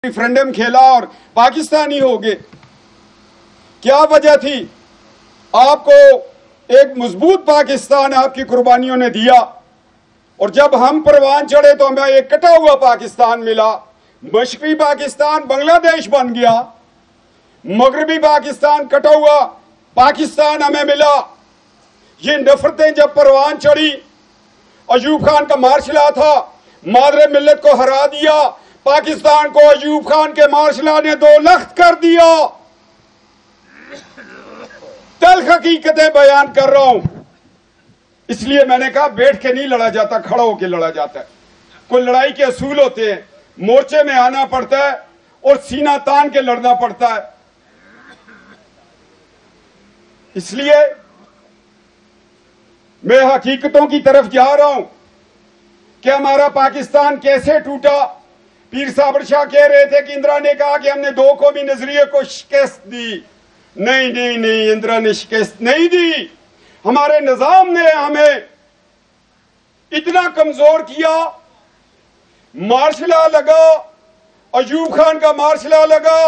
Referendum کھیلا اور پاکستانی ہو گئے. کیا وجہ تھی؟ آپ کو ایک مضبوط پاکستان آپ کی قربانیوں نے دیا، اور جب ہم پروان چڑھے تو ہمیں ایک کٹا ہوا پاکستان ملا. مشرقی پاکستان بنگلہ دیش بن گیا، مغربی پاکستان کٹا ہوا پاکستان ہمیں ملا. یہ نفرتیں جب پروان چڑھی، ایوب خان کا مارشل لا تھا، مادر ملت کو ہرا دیا. پاکستان کو ایوب خان کے مارشل لا نے 2 لخت کر دیا. تلخ حقیقتیں بیان کر رہا ہوں. اس لیے میں نے کہا بیٹھ کے نہیں لڑا جاتا، کھڑا ہو کے لڑا جاتا ہے. کوئی لڑائی کے اصول ہوتے ہیں، مورچے میں آنا پڑتا ہے اور سینہ تان کے لڑنا پڑتا ہے. اس لیے میں حقیقتوں کی طرف جا رہا ہوں کہ ہمارا پاکستان کیسے ٹوٹا. پیر صابر شاہ کہہ رہے تھے کہ اندرا نے کہا کہ ہم نے 2 قومی نظریے کو شکست دی. نہیں اندرا نے شکست نہیں دی. ہمارے نظام نے ہمیں اتنا کمزور کیا. مارشل لا لگا، ایوب خان کا مارشل لا لگا،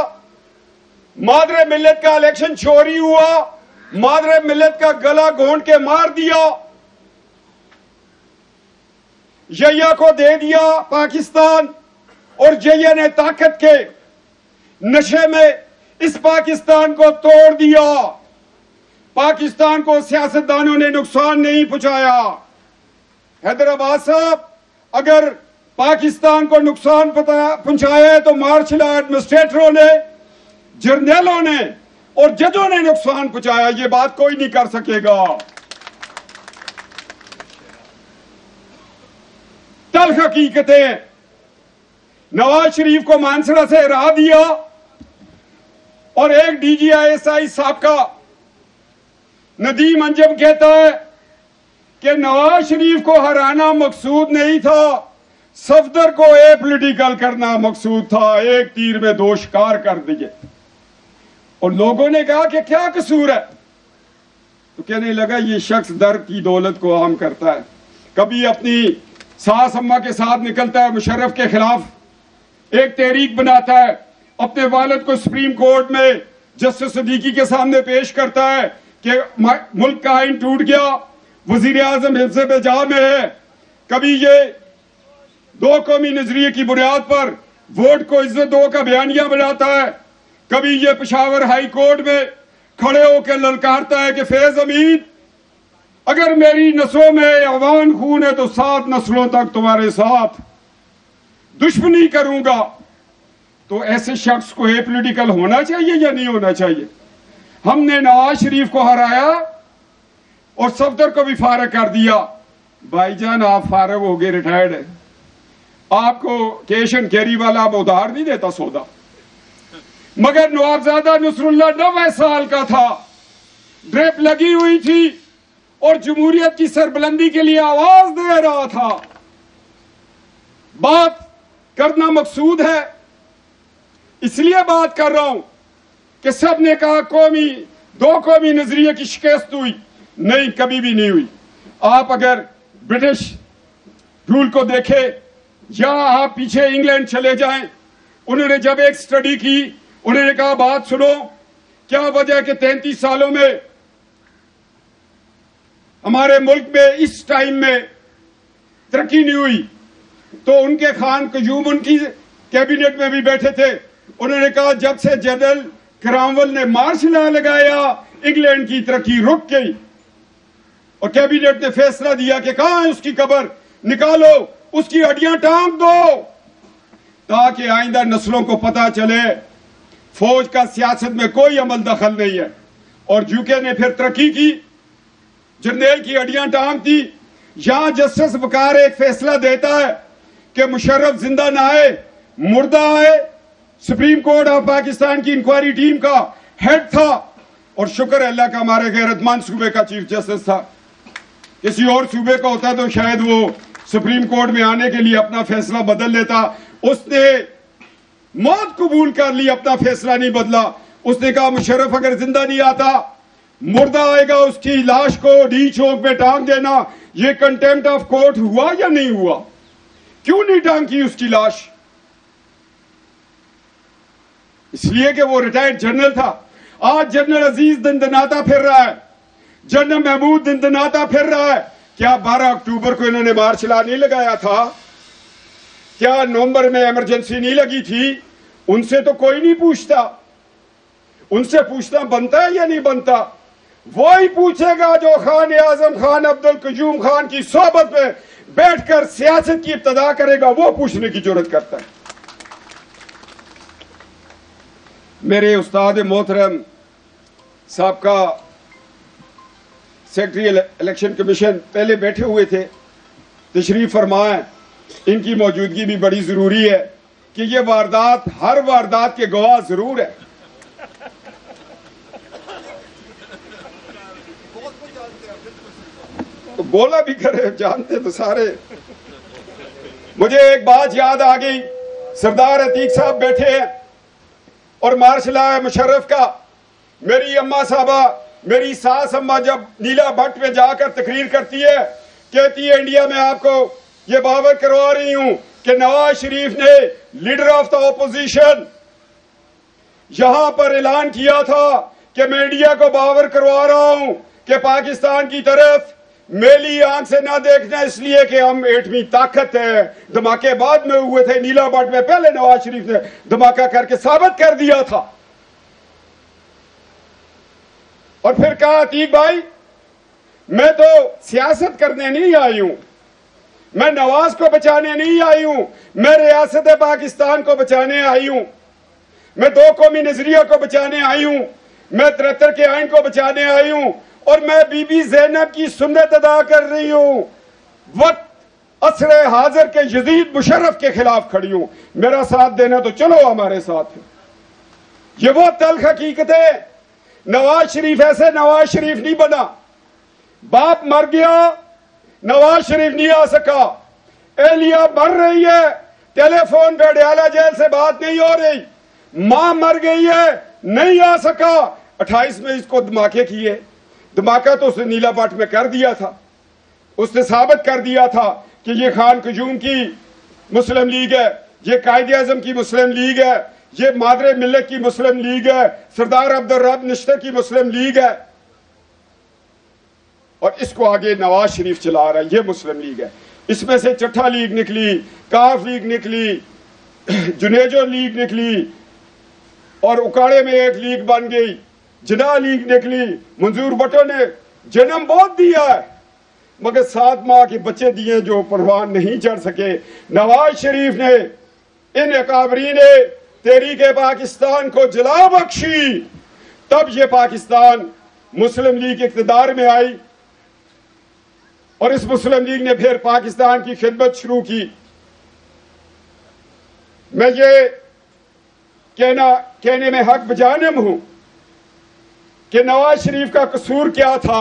مادر ملت کا الیکشن چوری ہوا، مادر ملت کا گلا گھونٹ کے مار دیا، جیا کو دے دیا پاکستان، اور جیا نے طاقت کے نشے میں اس پاکستان کو توڑ دیا. پاکستان کو سیاستدانوں نے نقصان نہیں پہنچایا. حیدرآباد صاحب، اگر پاکستان کو نقصان پہنچایا ہے تو مارشل لا ایڈمنسٹریٹروں نے، جرنیلوں نے اور ججوں نے نقصان پہنچایا. یہ بات کوئی نہیں کر سکے گا. تلخ حقیقتیں. نواز شریف کو مانسرا سے ہرا دیا، اور ایک DGI سابقہ ندیم انجم کہتا ہے کہ نواز شریف کو ہرانا مقصود نہیں تھا، صفدر کو پولیٹیکل کرنا مقصود تھا. ایک تیر میں 2 شکار کر دیے. اور لوگوں نے کہا کہ کیا قصور ہے؟ تو کہنے لگا یہ شخص در کی دولت کو عام کرتا ہے. کبھی اپنی ساس اماں کے ساتھ نکلتا ہے، مشرف کے خلاف ایک تحریک بناتا ہے، اپنے والد کو سپریم کورٹ میں جسٹس صدیقی کے سامنے پیش کرتا ہے کہ ملک کا آئین ٹوٹ گیا، وزیر اعظم حفظ بجا میں ہے. کبھی یہ 2 قومی نظریے کی بنیاد پر ووٹ کو عزت دو کا بیانیہ بناتا ہے. کبھی یہ پشاور ہائی کورٹ میں کھڑے ہو کے للکارتا ہے کہ فیض حمید، اگر میری نسلوں میں عوان خون ہے تو 7 نسلوں تک تمہارے ساتھ دشمنی کروں گا. تو ایسے شخص کو پولیٹیکل ہونا چاہیے یا نہیں ہونا چاہیے؟ ہم نے نواز شریف کو ہرایا اور صفدر کو بھی فارغ کر دیا. بھائی جان آپ فارغ ہو گئے، ریٹائرڈ ہے. آپ کو کیش اینڈ کیری والا اب ادھار نہیں دیتا سودا. مگر نوابزادہ نصر اللہ 90 سال کا تھا، ڈریپ لگی ہوئی تھی اور جمہوریت کی سربلندی کے لیے آواز دے رہا تھا. بات کرنا مقصود ہے، اس لیے بات کر رہا ہوں کہ سب نے کہا 2 قومی نظریے کی شکست ہوئی. نہیں، کبھی بھی نہیں ہوئی. آپ اگر برٹش رول کو دیکھیں یا آپ پیچھے انگلینڈ چلے جائیں، انہوں نے جب ایک سٹڈی کی، انہوں نے کہا بات سنو، کیا وجہ ہے کہ 33 سالوں میں ہمارے ملک میں اس ٹائم میں ترقی نہیں ہوئی. تو ان کے خان قیوم ان کی کیبنٹ میں بھی بیٹھے تھے. انہوں نے کہا جب سے جنرل کرامول نے مارشل لا لگایا انگلینڈ کی ترقی رک گئی. اور کیبنٹ نے فیصلہ دیا کہ کہاں ہے اس کی قبر، نکالو اس کی ہڈیاں ٹانک دو، تاکہ آئندہ نسلوں کو پتا چلے فوج کا سیاست میں کوئی عمل دخل نہیں ہے. اور UK نے پھر ترقی کی، جرنیل کی ہڈیاں ٹانک دی. یہاں جسٹس وقار ایک فیصلہ دیتا ہے کہ مشرف زندہ نہ آئے، مردہ آئے. سپریم کورٹ آف پاکستان کی انکوائری ٹیم کا ہیڈ تھا، اور شکر اللہ کا ہمارے غیرت مند صوبے کا چیف جسٹس تھا. کسی اور صوبے کا ہوتا تو شاید وہ سپریم کورٹ میں آنے کے لیے اپنا فیصلہ بدل لیتا. اس نے موت قبول کر لی، اپنا فیصلہ نہیں بدلا. اس نے کہا مشرف اگر زندہ نہیں آتا، مردہ آئے گا، اس کی لاش کو ڈی چوک پہ ٹانگ دینا. یہ کنٹیمپٹ آف کورٹ ہوا یا نہیں ہوا؟ کیوں نہیں ٹانگ کی اس کی لاش؟ اس لیے کہ وہ ریٹائرڈ جنرل تھا. آج جنرل عزیز دندناتا پھر رہا ہے, جنرل محمود دندناتا پھر رہا ہے. کیا 12 اکتوبر کو انہوں نے مارچ لا نہیں لگایا تھا؟ کیا نومبر میں ایمرجنسی نہیں لگی تھی؟ ان سے تو کوئی نہیں پوچھتا. ان سے پوچھنا بنتا ہے یا نہیں بنتا؟ وہی پوچھے گا جو خان اعظم خان عبدالقیوم خان کی صحبت میں بیٹھ کر سیاست کی ابتدا کرے گا, وہ پوچھنے کی جرات کرتا ہے. میرے استاد محترم سابقہ سیکرٹری الیکشن کمیشن پہلے بیٹھے ہوئے تھے, تشریف فرمائیں. ان کی موجودگی بھی بڑی ضروری ہے کہ یہ واردات ہر واردات کے گواہ ضرور ہے. بولا بھی کرے, جانتے تو سارے. مجھے ایک بات یاد آ گئی, سردار عتیق صاحب بیٹھے ہیں اور مارشل لا ہے مشرف کا. میری اماں صاحبہ, میری ساس اماں جب نیلا بھٹ میں جا کر تقریر کرتی ہے, کہتی ہے انڈیا میں آپ کو یہ باور کروا رہی ہوں کہ نواز شریف نے لیڈر آف دا اپوزیشن یہاں پر اعلان کیا تھا کہ میں انڈیا کو باور کروا رہا ہوں کہ پاکستان کی طرف میلی آنکھ سے نہ دیکھنا, اس لیے کہ ہم ایٹمی طاقت ہے. دھماکے بعد میں ہوئے تھے, نیلا بھٹ میں پہلے نواز شریف نے دھماکہ کر کے ثابت کر دیا تھا. اور پھر کہا عتیق بھائی میں تو سیاست کرنے نہیں آئی ہوں, میں نواز کو بچانے نہیں آئی ہوں, میں ریاست پاکستان کو بچانے آئی ہوں, میں 2 قومی نظریہ کو بچانے آئی ہوں, میں 73 کے آئین کو بچانے آئی ہوں, اور میں بی بی زینب کی سنت ادا کر رہی ہوں. وقت عصر حاضر کے یزید مشرف کے خلاف کھڑی ہوں. میرا ساتھ دینا تو چلو ہمارے ساتھ ہے. یہ وہ تلخ حقیقت ہے. نواز شریف ایسے نواز شریف نہیں بنا. باپ مر گیا, نواز شریف نہیں آ سکا. اہلیہ مر رہی ہے, ٹیلی فون پہ ڈیالہ جیل سے بات نہیں ہو رہی. ماں مر گئی ہے, نہیں آ سکا. 28 میں اس کو دھماکے کیے. دھماکہ تو اس نے نیلا بھٹ میں کر دیا تھا. اس نے ثابت کر دیا تھا کہ یہ خان قیوم کی مسلم لیگ ہے, یہ قائد اعظم کی مسلم لیگ ہے, یہ مادر ملت کی مسلم لیگ ہے, سردار عبدالرب نشتر کی مسلم لیگ ہے, اور اس کو آگے نواز شریف چلا رہا ہے, یہ مسلم لیگ ہے. اس میں سے چٹھا لیگ نکلی, کاف لیگ نکلی, جنیجو لیگ نکلی, اور اکاڑے میں ایک لیگ بن گئی, جناح لیگ نکلی. منظور بھٹو نے جنم بہت دیا ہے مگر 7 ماہ کے بچے دیے جو پروان نہیں چڑھ سکے. نواز شریف نے ان اکابرین تحریک پاکستان کو جلا بخشی, تب یہ پاکستان مسلم لیگ اقتدار میں آئی, اور اس مسلم لیگ نے پھر پاکستان کی خدمت شروع کی. میں یہ کہنے میں حق بجانب ہوں کہ نواز شریف کا قصور کیا تھا.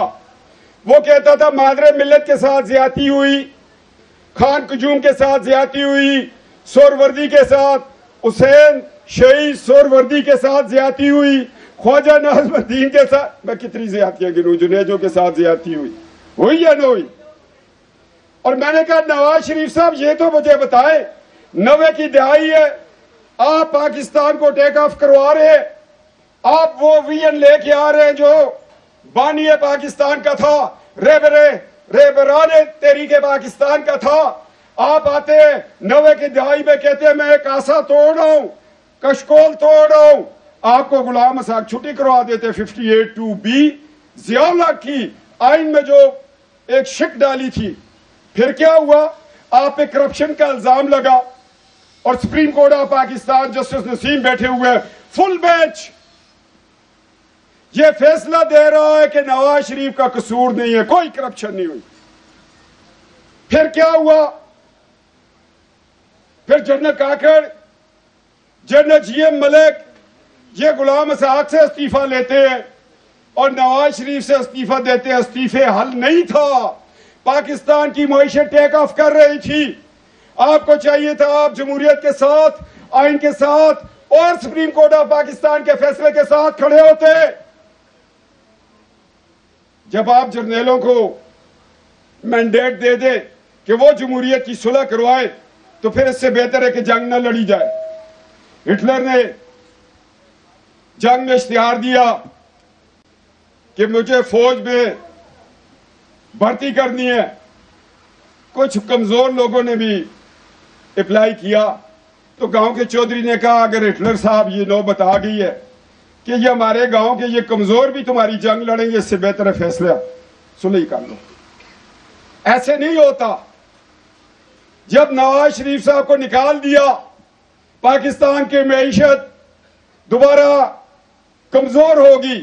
وہ کہتا تھا مادر ملت کے ساتھ زیادتی ہوئی, خان قیوم کے ساتھ زیادتی ہوئی, سہروردی کے ساتھ, حسین شہید سہروردی کے ساتھ زیادتی ہوئی, خواجہ ناظم الدین کے ساتھ, میں کتنی زیادتیاں گنوں, جنیجو کے ساتھ زیادتی ہوئی یا نہ ہوئی. اور میں نے کہا نواز شریف صاحب یہ تو مجھے بتائیں, 90 کی دہائی ہے, آپ پاکستان کو ٹیک آف کروا رہے ہیں, آپ وہ ویژن لے کے آ رہے ہیں جو بانی پاکستان کا تھا, رہبران تحریک پاکستان کا تھا. آپ آتے ہیں 90 کی دہائی میں کہتے ہیں میں کاسا توڑ رہا ہوں, کشکول توڑ رہا ہوں. آپ کو غلام اسحاق چھٹی کروا دیتے 58(2)B ضیاء الحق کی آئین میں جو ایک شک ڈالی تھی. پھر کیا ہوا, آپ پہ کرپشن کا الزام لگا, اور supreme court of Pakistan justice Naseem بیٹھے ہوئے فل بینچ یہ فیصلہ دے رہا ہے کہ نواز شریف کا قصور نہیں ہے, کوئی کرپشن نہیں ہوئی. پھر کیا ہوا, پھر general Kakar, general G M Malik یہ غلام اسحاق سے استعفیٰ لیتے ہیں اور نواز شریف سے استعفیٰ دیتے ہیں. استعفے حل نہیں تھا, پاکستان کی معیشت ٹیک آف کر رہی تھی. آپ کو چاہیے تھا آپ جمہوریت کے ساتھ, آئین کے ساتھ اور سپریم کورٹ آف پاکستان کے فیصلے کے ساتھ کھڑے ہوتے. جب آپ جرنیلوں کو مینڈیٹ دے دیں کہ وہ جمہوریت کی صلح کروائے تو پھر اس سے بہتر ہے کہ جنگ نہ لڑی جائے. ہٹلر نے جنگ میں اشتہار دیا کہ مجھے فوج میں بھرتی کرنی ہے. کچھ کمزور لوگوں نے بھی اپلائی کیا تو گاؤں کے چودھری نے کہا اگر ہٹلر صاحب یہ نوبت آ گئی ہے کہ یہ ہمارے گاؤں کے یہ کمزور بھی تمہاری جنگ لڑیں گے، اس سے بہتر ہے فیصلہ سلح کر لو. ایسے نہیں ہوتا. جب نواز شریف صاحب کو نکال دیا، پاکستان کی معیشت دوبارہ کمزور ہوگی،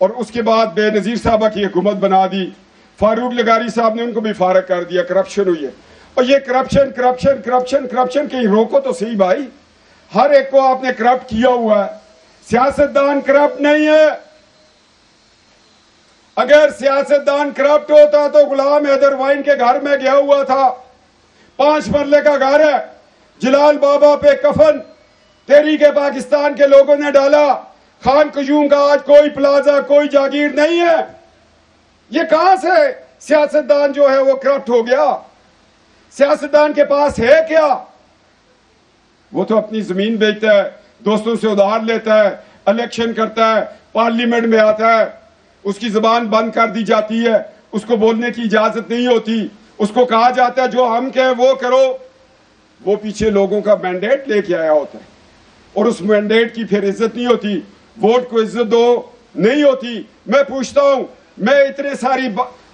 اور اس کے بعد بے نظیر صاحبہ کی حکومت بنا دی. فاروق لغاری صاحب نے ان کو بھی فارغ کر دیا. کرپشن ہوئی ہے، اور یہ کرپشن کرپشن کرپشن کرپشن کہیں روکو تو صحیح بھائی. ہر ایک کو آپ نے کرپٹ کیا ہوا ہے. سیاستدان کرپٹ نہیں ہے. اگر سیاستدان کرپٹ ہوتا تو غلام حیدر وائن کے گھر میں گیا ہوا تھا. 5 مرلے کا گھر ہے، جلال بابا پہ کفن تحریک پاکستان کے لوگوں نے ڈالا. خان قیوم کا آج کوئی پلازا، کوئی جاگیر نہیں ہے. یہ کہاں سے سیاستدان جو ہے وہ کرپٹ ہو گیا؟ سیاستدان کے پاس ہے کیا؟ وہ تو اپنی زمین بیچتا ہے، دوستوں سے ادھار لیتا ہے، الیکشن کرتا ہے، پارلیمنٹ میں آتا ہے، اس کی زبان بند کر دی جاتی ہے، اس کو بولنے کی اجازت نہیں ہوتی، اس کو کہا جاتا ہے جو ہم کہیں وہ کرو. وہ پیچھے لوگوں کا مینڈیٹ لے کے آیا ہوتا ہے، اور اس مینڈیٹ کی پھر عزت نہیں ہوتی. ووٹ کو عزت دو نہیں ہوتی. میں پوچھتا ہوں، میں اتنے ساری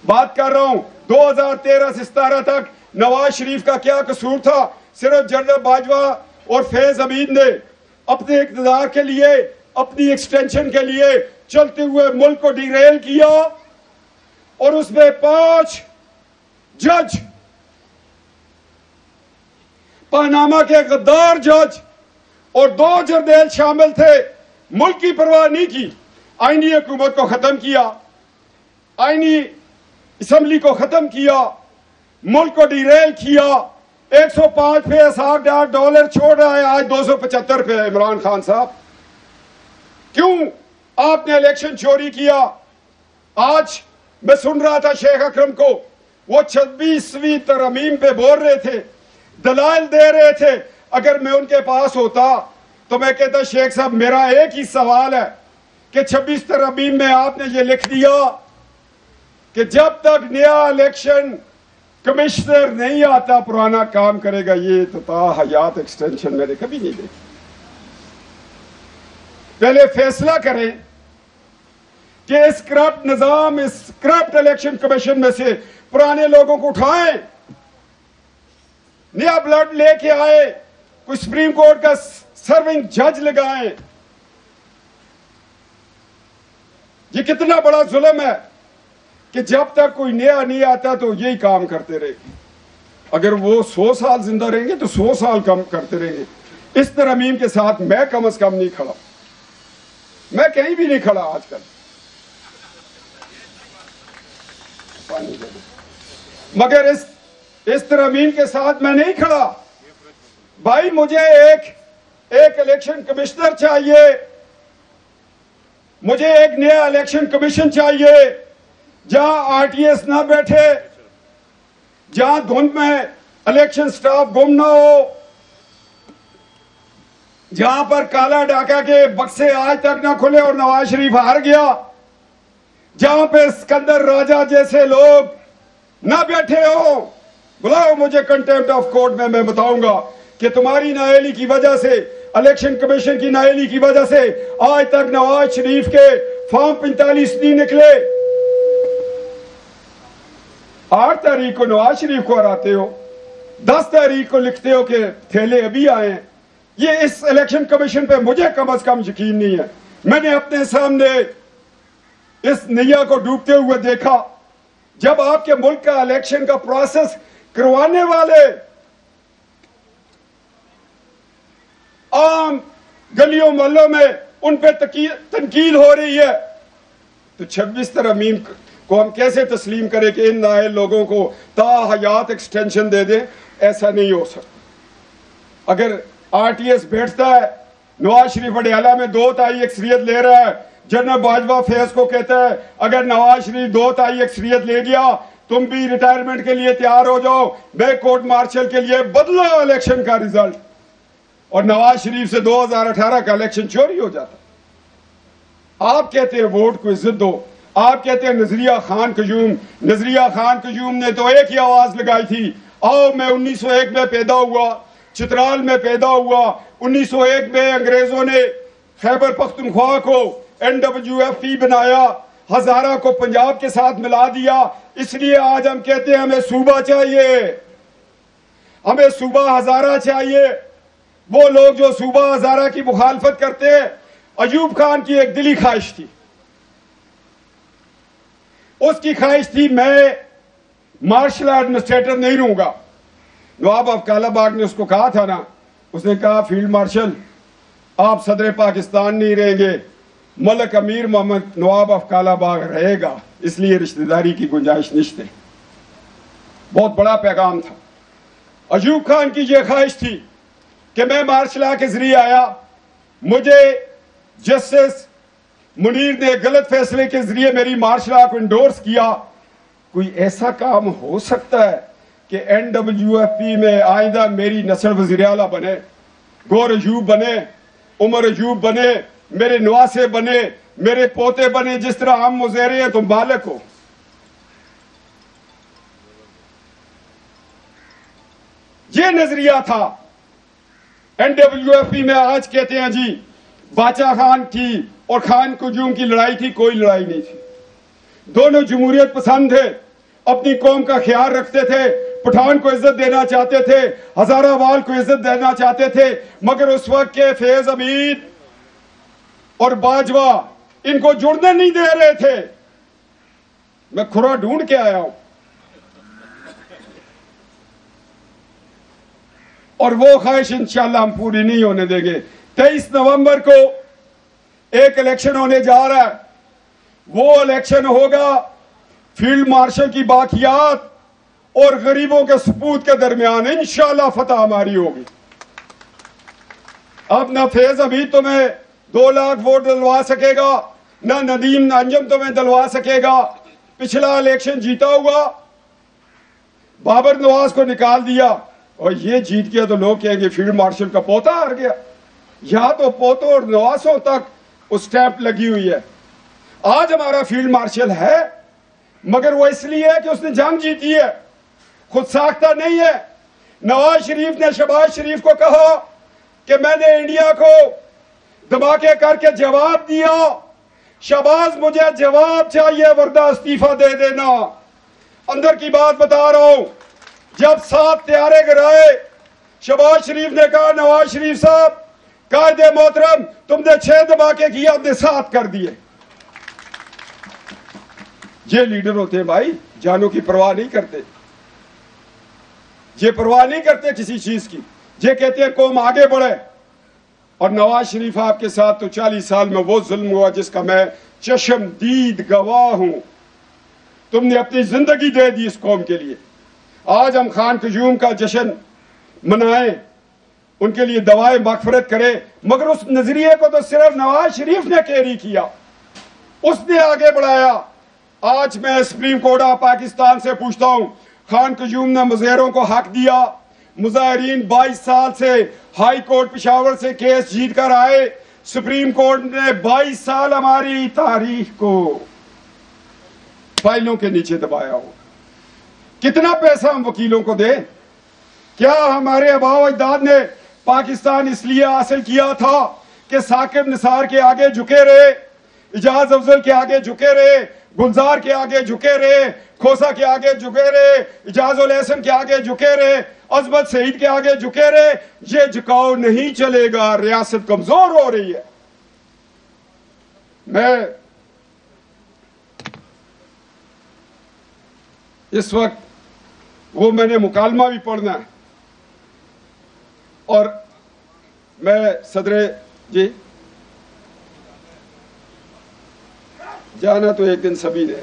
بات کر رہا ہوں، 2013 سے 17 تک نواز شریف کا کیا قصور تھا؟ صرف جنرل باجوہ اور فیض حمید نے اپنے اقتدار کے لیے، اپنی ایکسٹینشن کے لیے چلتے ہوئے ملک کو ڈیریل کیا، اور اس میں 5 جج، پاناما کے غدار جج اور 2 جرنیل شامل تھے. ملک کی پرواہ نہیں کی. آئینی حکومت کو ختم کیا، آئینی اسمبلی کو ختم کیا، ملک کو ڈیریل کیا. 105 پہ $60 چھوڑ رہا ہے، آج 275 پہ ہے. عمران خان صاحب کیوں آپ نے الیکشن چوری کیا؟ آج میں سن رہا تھا شیخ اکرم کو، وہ 26ویں ترمیم پہ بول رہے تھے، دلائل دے رہے تھے. اگر میں ان کے پاس ہوتا تو میں کہتا شیخ صاحب میرا ایک ہی سوال ہے کہ 26 ترمیم میں آپ نے یہ لکھ دیا کہ جب تک نیا الیکشن کمشنر نہیں آتا پرانا کام کرے گا. یہ تو تا حیات ایکسٹینشن میں نے کبھی نہیں دیکھی. پہلے فیصلہ کریں کہ اس کرپٹ نظام، اس کرپٹ الیکشن کمیشن میں سے پرانے لوگوں کو اٹھائیں، نیا بلڈ لے کے آئے، کوئی سپریم کورٹ کا سرونگ جج لگائیں. یہ کتنا بڑا ظلم ہے کہ جب تک کوئی نیا نہیں آتا تو یہی کام کرتے رہے. اگر وہ 100 سال زندہ رہیں گے تو 100 سال کم کرتے رہیں گے. اس ترمیم کے ساتھ میں کم از کم نہیں کھڑا، میں کہیں بھی نہیں کھڑا آج کل. مگر اس ترمیم کے ساتھ میں نہیں کھڑا. بھائی مجھے ایک الیکشن کمشنر چاہیے، مجھے ایک نیا الیکشن کمیشن چاہیے جہاں RTS نہ بیٹھے، جہاں دھند میں الیکشن سٹاف گم نہ ہو، جہاں پر کالا ڈاکہ کے بکسے آج تک نہ کھلے اور نواز شریف ہار گیا، جہاں پہ اسکندر راجہ جیسے لوگ نہ بیٹھے ہو. بلاؤ مجھے کنٹیمپٹ آف کورٹ میں بتاؤں گا کہ تمہاری نااہلی کی وجہ سے، الیکشن کمیشن کی نااہلی کی وجہ سے آج تک نواز شریف کے فارم 45 نہیں نکلے. 8 تاریخ کو نواز شریف کو ہراتے ہو، 10 تاریخ کو لکھتے ہو کہ تھیلے ابھی آئے ہیں. یہ اس الیکشن کمیشن پہ مجھے کم از کم یقین نہیں ہے. میں نے اپنے سامنے اس نیا کو ڈوبتے ہوئے دیکھا. جب آپ کے ملک کا الیکشن کا پروسیس کروانے والے عام گلیوں محلوں میں ان پہ تنقید ہو رہی ہے، تو 26 ترمیم کو ہم کیسے تسلیم کریں کہ ان نااہل لوگوں کو تا حیات ایکسٹینشن دے دیں؟ ایسا نہیں ہو سکتا. اگر RTS بیٹھتا ہے، نواز شریف اڈیالہ میں 2 تہائی اکثریت لے رہا ہے، جنرل باجوہ فیض کو کہتا ہے اگر نواز شریف 2 تہائی اکثریت لے گیا تم بھی ریٹائرمنٹ کے لیے تیار ہو جاؤ، میں کورٹ مارشل کے لیے بدلو الیکشن کا رزلٹ. اور نواز شریف سے 2018 کا الیکشن چوری ہو جاتا. آپ کہتے ہیں ووٹ کو عزت دو. آپ کہتے ہیں نظریہ خان قیوم نے تو ایک ہی آواز لگائی تھی, آؤ میں 1901 میں پیدا ہوا, چترال میں پیدا ہوا. 1901 میں انگریزوں نے خیبر پختونخوا کو NWFP بنایا, ہزارہ کو پنجاب کے ساتھ ملا دیا. اس لیے آج ہم کہتے ہیں ہمیں صوبہ چاہیے, ہمیں صوبہ ہزارہ چاہیے. وہ لوگ جو صوبہ ہزارہ کی مخالفت کرتے ہیں, ایوب خان کی ایک دلی خواہش تھی. اس کی خواہش تھی میں مارشل ایڈمنسٹریٹر نہیں رہوں گا. نواب افکالہ باغ نے اس کو کہا تھا نا, اس نے کہا فیلڈ مارشل آپ صدر پاکستان نہیں رہیں گے, ملک امیر محمد نواب افکالہ باغ رہے گا, اس لیے رشتہ داری کی گنجائش نشتے. بہت بڑا پیغام تھا. ایوب خان کی یہ خواہش تھی کہ میں مارشل لا کے ذریعے آیا, مجھے جسٹس منیر نے غلط فیصلے کے ذریعے میری مارشل لا کو انڈورس کیا. کوئی ایسا کام ہو سکتا ہے کہ NWFP میں آئندہ میری نسل وزیر اعلیٰ بنے, گور ایوب بنے, عمر ایوب بنے, میرے نواسے بنے, میرے پوتے بنے, جس طرح ہم مزیرے ہیں تم مالک ہو. یہ نظریہ تھا. NWFP میں آج کہتے ہیں جی باچا خان کی اور خان قیوم کی لڑائی تھی, کوئی لڑائی نہیں تھی. دونوں جمہوریت پسند تھے, اپنی قوم کا خیال رکھتے تھے, پٹھان کو عزت دینا چاہتے تھے, ہزارہ وال کو عزت دینا چاہتے تھے. مگر اس وقت کے فیض حمید اور باجوہ ان کو جڑنے نہیں دے رہے تھے. میں کھرا ڈھونڈ کے آیا ہوں. اور وہ خواہش انشاءاللہ ہم پوری نہیں ہونے دیں گے. 23 نومبر کو ایک الیکشن ہونے جا رہا ہے. وہ الیکشن ہوگا فیلڈ مارشل کی باقیات اور غریبوں کے سپوت کے درمیان. انشاءاللہ فتح ہماری ہوگی. اب نہ فیض حمید تمہیں 2 لاکھ ووٹ دلوا سکے گا, نہ ندیم انجم تمہیں دلوا سکے گا. پچھلا الیکشن جیتا ہوا بابر نواز کو نکال دیا, اور یہ جیت گیا تو لوگ کہیں گے فیلڈ مارشل کا پوتا ہار گیا. یہاں تو پوتوں اور نواسوں تک اس سٹیمپ لگی ہوئی ہے. آج ہمارا فیلڈ مارشل ہے, مگر وہ اس لیے ہے کہ اس نے جنگ جیتی ہے, خود ساختہ نہیں ہے. نواز شریف نے شہباز شریف کو کہا کہ میں نے انڈیا کو دھماکے کر کے جواب دیا, شہباز مجھے جواب چاہیے ورنہ استعفیٰ دے دینا. اندر کی بات بتا رہا ہوں. جب 7 طیارے گرائے, شہباز شریف نے کہا نواز شریف صاحب قائد محترم تم نے 6 دھماکے کیا, ہم نے 7 کر دیے. یہ لیڈر ہوتے ہیں بھائی, جانوں کی پرواہ نہیں کرتے, یہ پرواہ نہیں کرتے کسی چیز کی. یہ کہتے ہیں قوم آگے بڑھے. اور نواز شریف آپ کے ساتھ تو 40 سال میں وہ ظلم ہوا جس کا میں چشم دید گواہ ہوں. تم نے اپنی زندگی دے دی اس قوم کے لیے. آج ہم خان قیوم کا جشن منائیں, ان کے لیے دعائیں مغفرت کریں, مگر اس نظریے کو تو صرف نواز شریف نے کیری کیا, اس نے آگے بڑھایا. آج میں سپریم کورٹ آف پاکستان سے پوچھتا ہوں, خان قیوم نے مظاہروں کو حق دیا. مظاہرین 22 سال سے ہائی کورٹ پشاور سے کیس جیت کر آئے. سپریم کورٹ نے 22 سال ہماری تاریخ کو فائلوں کے نیچے دبایا ہو. کتنا پیسہ ہم وکیلوں کو دیں؟ کیا ہمارے آباء و اجداد نے پاکستان اس لیے حاصل کیا تھا کہ ثاقب نثار کے آگے جھکے رہے, اجاز افضل کے آگے جھکے رہے, گلزار کے آگے جھکے رہے, کھوسا کے آگے جھکے رہے, اجاز الاحسن کے آگے جھکے رہے, عظمت سعید کے آگے جھکے رہے؟ یہ جھکاؤ نہیں چلے گا. ریاست کمزور ہو رہی ہے. میں اس وقت میں نے مکالمہ بھی پڑھنا ہے, اور میں صدر جی جانا تو ایک دن سبھی نے.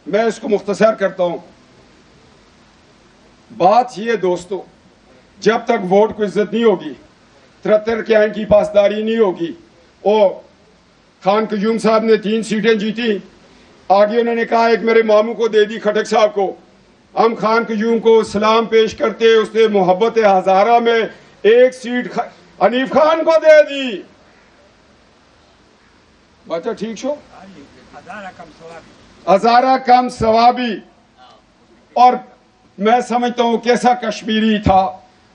میں اس کو مختصر کرتا ہوں. بات یہ دوستو, جب تک ووٹ کو عزت نہیں ہوگی, 73 کے آئین کی پاسداری نہیں ہوگی. خان قیوم صاحب نے 3 سیٹیں جیتی, آگے انہوں نے کہا ایک میرے ماموں کو دے دی کھٹک صاحب کو, ہم خان قیوم کو سلام پیش کرتے، اس نے محبت ہزارہ میں ایک سیٹ حنیف خان کو دے دی. بچہ ٹھیک شو؟ ہزارہ کم ثوابی. اور میں سمجھتا ہوں کیسا کشمیری تھا،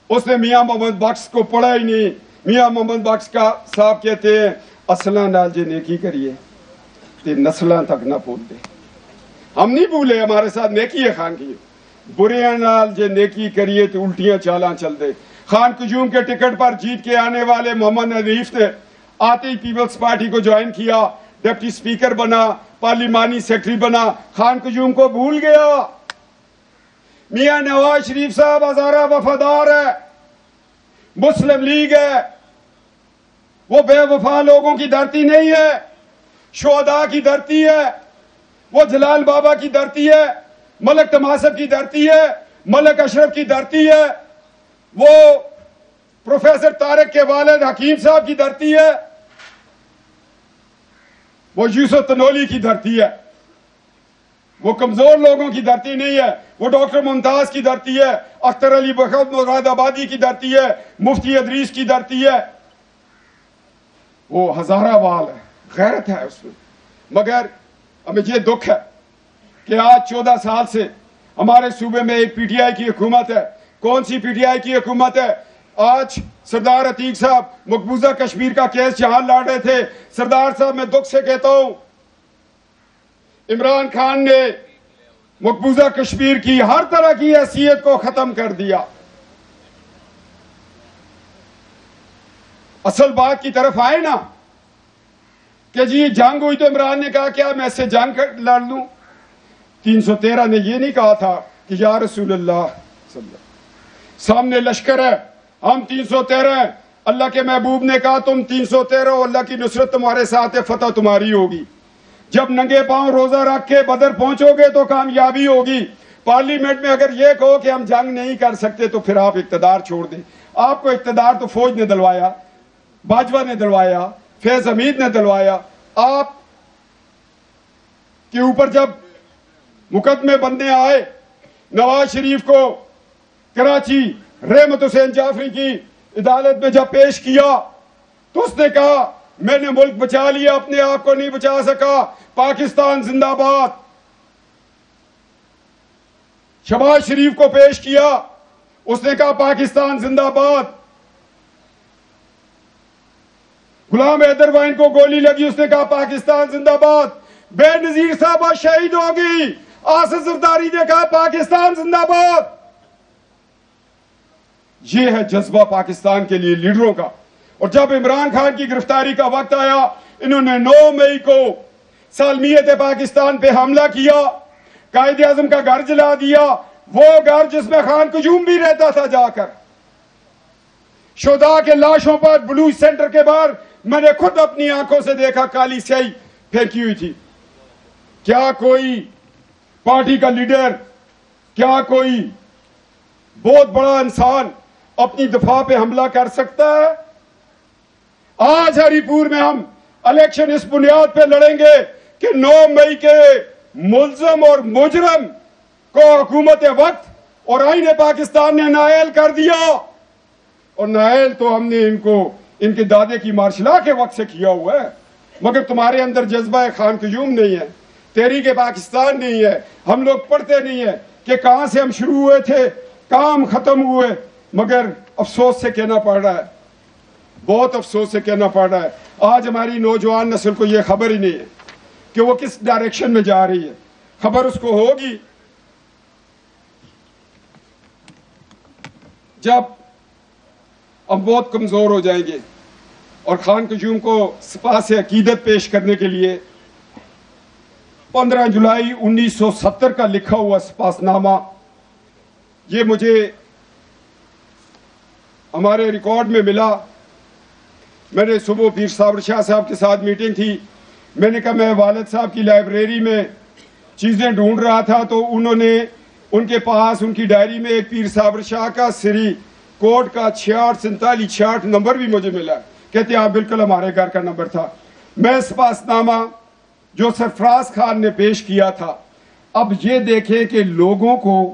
اس نے میاں محمد بخش کو پڑھا ہی نہیں. میاں محمد بخش کا صاحب کہتے ہیں اصلاں نال جے نیکی کریے تے نسلاں تک نہ بھول دے. ہم نہیں بھولے، ہمارے ساتھ نیکی ہے خان کی. بریاں نال جے نیکی کریے تو الٹیاں چالاں چل دے. خان قیوم کے ٹکٹ پر جیت کے آنے والے محمد حنیف نے آتے ہی پیپلز پارٹی کو جوائن کیا، ڈپٹی سپیکر بنا، پارلیمانی سیکرٹری بنا. خان قیوم کو بھول گیا. میاں نواز شریف صاحب ہزارہ وفادار ہے، مسلم لیگ ہے، وہ بے وفا لوگوں کی دھرتی نہیں ہے، شہداء کی دھرتی ہے، وہ جلال بابا کی دھرتی ہے، ملک تماسب کی دھرتی ہے، ملک اشرف کی دھرتی ہے، وہ پروفیسر طارق کے والد حکیم صاحب کی دھرتی ہے، وہ یوسف تنولی کی دھرتی ہے. وہ کمزور لوگوں کی دھرتی نہیں ہے، وہ ڈاکٹر ممتاز کی دھرتی ہے، اختر علی بخت مراد آبادی کی دھرتی ہے، مفتی ادریس کی دھرتی ہے. وہ ہزارہ وال ہے، غیرت ہے اس میں. مگر ہمیں یہ دکھ ہے کہ آج 14 سال سے ہمارے صوبے میں ایک پی ٹی آئی کی حکومت ہے. کون سی پی ٹی آئی کی حکومت ہے؟ آج سردار عتیق صاحب مقبوضہ کشمیر کا کیس جہاں لڑ رہے تھے، سردار صاحب میں دکھ سے کہتا ہوں عمران خان نے مقبوضہ کشمیر کی ہر طرح کی حیثیت کو ختم کر دیا. اصل بات کی طرف آئے نا کہ جی جنگ ہوئی تو عمران نے کہا کیا میں اس سے جنگ لڑ لوں؟ 313 نے یہ نہیں کہا تھا کہ یا رسول اللہ صلی اللہ علیہ وسلم سامنے لشکر ہے، ہم 313 ہیں. اللہ کے محبوب نے کہا تم 313 ہو، اللہ کی نصرت تمہارے ساتھ ہے، فتح تمہاری ہوگی. جب ننگے پاؤں روزہ رکھ کے بدر پہنچو گے تو کامیابی ہوگی. پارلیمنٹ میں اگر یہ کہو کہ ہم جنگ نہیں کر سکتے تو پھر آپ اقتدار چھوڑ دیں. آپ کو اقتدار تو فوج نے دلوایا، باجوہ نے دلوایا، فیض حمید نے دلوایا. آپ کے اوپر جب مقدمے بننے آئے، نواز شریف کو کراچی رحمت حسین جعفری کی عدالت میں جب پیش کیا تو اس نے کہا میں نے ملک بچا لیا، اپنے آپ کو نہیں بچا سکا، پاکستان زندہ باد. شہباز شریف کو پیش کیا، اس نے کہا پاکستان زندہ باد. غلام حیدر وائن کو گولی لگی، اس نے کہا پاکستان زندہ باد. بے نظیر صاحبہ شہید ہوگی، آصف زرداری نے کہا پاکستان زندہ باد. یہ ہے جذبہ پاکستان کے لیے لیڈروں کا. اور جب عمران خان کی گرفتاری کا وقت آیا، انہوں نے 9 مئی کو سالمیت پاکستان پہ حملہ کیا، قائد اعظم کا گھر جلا دیا، وہ گھر جس میں خان قیوم بھی رہتا تھا. جا کر شہداء کے لاشوں پر بلوچ سینٹر کے باہر میں نے خود اپنی آنکھوں سے دیکھا کالی سیاہی پھینکی ہوئی تھی. کیا کوئی پارٹی کا لیڈر، کیا کوئی بہت بڑا انسان اپنی دفاع پہ حملہ کر سکتا ہے؟ آج ہری پور میں ہم الیکشن اس بنیاد پہ لڑیں گے کہ 9 مئی کے ملزم اور مجرم کو حکومت وقت اور آئین پاکستان نے نااہل کر دیا. اور نااہل تو ہم نے ان کے دادے کی مارشل لا کے وقت سے کیا ہوا ہے. مگر تمہارے اندر جذبہ خان قیوم نہیں ہے، تحریک پاکستان نہیں ہے. ہم لوگ پڑھتے نہیں ہیں کہ کہاں سے ہم شروع ہوئے تھے، کہاں ہم ختم ہوئے. مگر افسوس سے کہنا پڑ رہا ہے، بہت افسوس سے کہنا پڑ رہا ہے، آج ہماری نوجوان نسل کو یہ خبر ہی نہیں ہے کہ وہ کس ڈائریکشن میں جا رہی ہے. خبر اس کو ہوگی جب ہم بہت کمزور ہو جائیں گے. اور خان قیوم کو سپاہ سے عقیدت پیش کرنے کے لیے 15 جولائی 1970 کا لکھا ہوا سپاس نامہ، یہ مجھے ہمارے ریکارڈ میں ملا. میں نے صبح پیر صابر شاہ صاحب کے ساتھ میٹنگ تھی، میں نے کہا میں والد صاحب کی لائبریری میں چیزیں ڈھونڈ رہا تھا تو انہوں نے ان کے پاس ان کی ڈائری میں ایک پیر صابر شاہ کا سری کوٹ کا 6647 نمبر بھی مجھے ملا. کہتے ہیں آپ بالکل ہمارے گھر کا نمبر تھا. میں سپاس نامہ جو سرفراز خان نے پیش کیا تھا، اب یہ دیکھیں کہ لوگوں کو